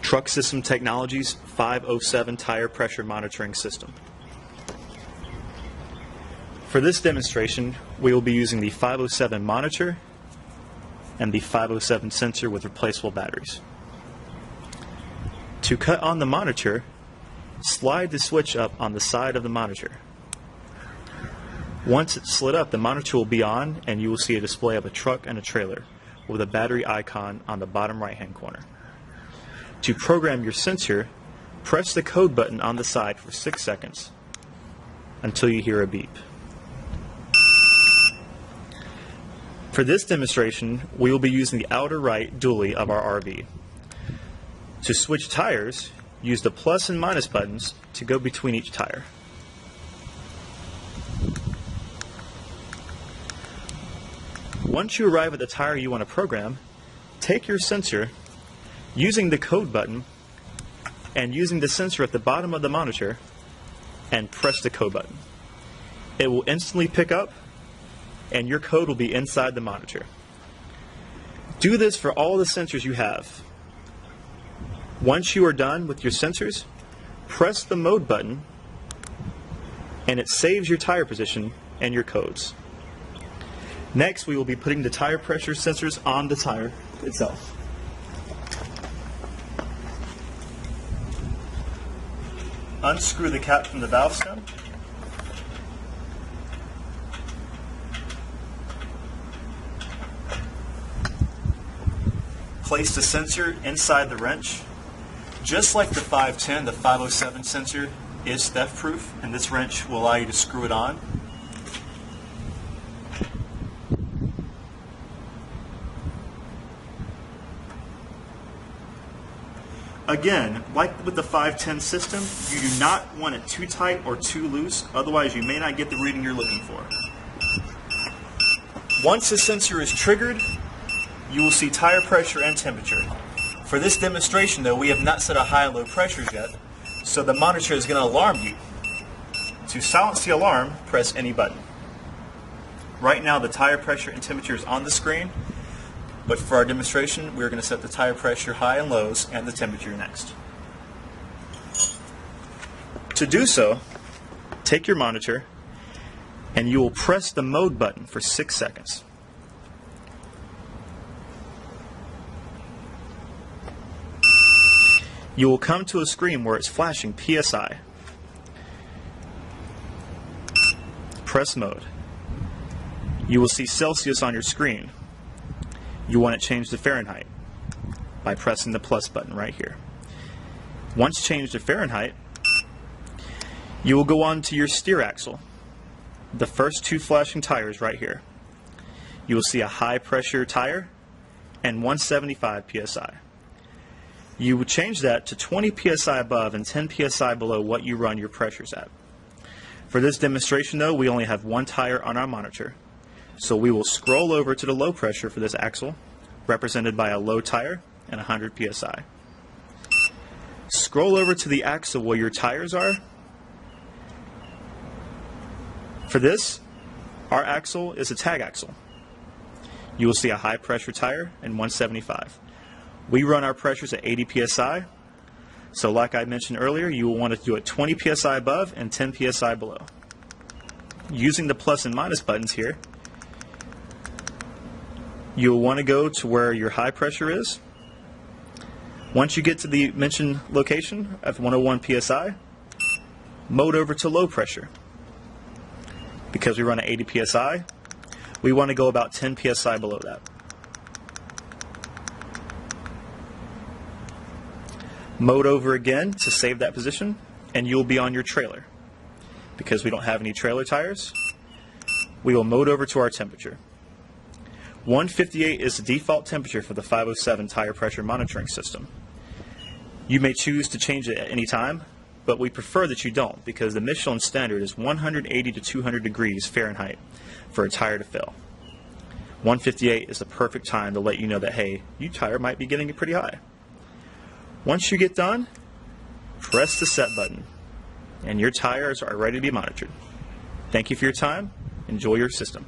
Truck System Technologies 507 Tire Pressure Monitoring System. For this demonstration, we will be using the 507 monitor and the 507 sensor with replaceable batteries. To cut on the monitor, slide the switch up on the side of the monitor. Once it's slid up, the monitor will be on and you will see a display of a truck and a trailer with a battery icon on the bottom right-hand corner. To program your sensor, press the code button on the side for 6 seconds until you hear a beep. For this demonstration, we will be using the outer right dually of our RV. To switch tires, use the plus and minus buttons to go between each tire. Once you arrive at the tire you want to program, take your sensor, using the code button and using the sensor at the bottom of the monitor, and press the code button. It will instantly pick up and your code will be inside the monitor. Do this for all the sensors you have. Once you are done with your sensors, press the mode button and it saves your tire position and your codes. Next, we will be putting the tire pressure sensors on the tire itself. Unscrew the cap from the valve stem. Place the sensor inside the wrench. Just like the 510, the 507 sensor is theft-proof, and this wrench will allow you to screw it on. Again, like with the 510 system, you do not want it too tight or too loose, otherwise you may not get the reading you're looking for. Once the sensor is triggered, you will see tire pressure and temperature. For this demonstration though, we have not set a high and low pressures yet, so the monitor is going to alarm you. To silence the alarm, press any button. Right now the tire pressure and temperature is on the screen, but for our demonstration we're going to set the tire pressure high and lows and the temperature next. To do so, take your monitor and you will press the mode button for 6 seconds. You will come to a screen where it's flashing PSI. Press mode. You will see Celsius on your screen. You want it changed to Fahrenheit by pressing the plus button right here. Once changed to Fahrenheit, you will go on to your steer axle. The first 2 flashing tires right here. You will see a high pressure tire and 175 PSI. You would change that to 20 PSI above and 10 PSI below what you run your pressures at. For this demonstration though, we only have 1 tire on our monitor. So we will scroll over to the low pressure for this axle, represented by a low tire and 100 PSI. Scroll over to the axle where your tires are. For this, our axle is a tag axle. You will see a high pressure tire and 175. We run our pressures at 80 PSI, so like I mentioned earlier, you will want to do it 20 PSI above and 10 PSI below. Using the plus and minus buttons here, you will want to go to where your high pressure is. Once you get to the mentioned location of 101 PSI, mode over to low pressure. Because we run at 80 PSI, we want to go about 10 PSI below that. Mode over again to save that position, and you'll be on your trailer. Because we don't have any trailer tires, we will mode over to our temperature. 158 is the default temperature for the 507 tire pressure monitoring system. You may choose to change it at any time, but we prefer that you don't because the Michelin standard is 180 to 200 degrees Fahrenheit for a tire to fill. 158 is the perfect time to let you know that, hey, your tire might be getting it pretty high. Once you get done, press the set button, and your tires are ready to be monitored. Thank you for your time. Enjoy your system.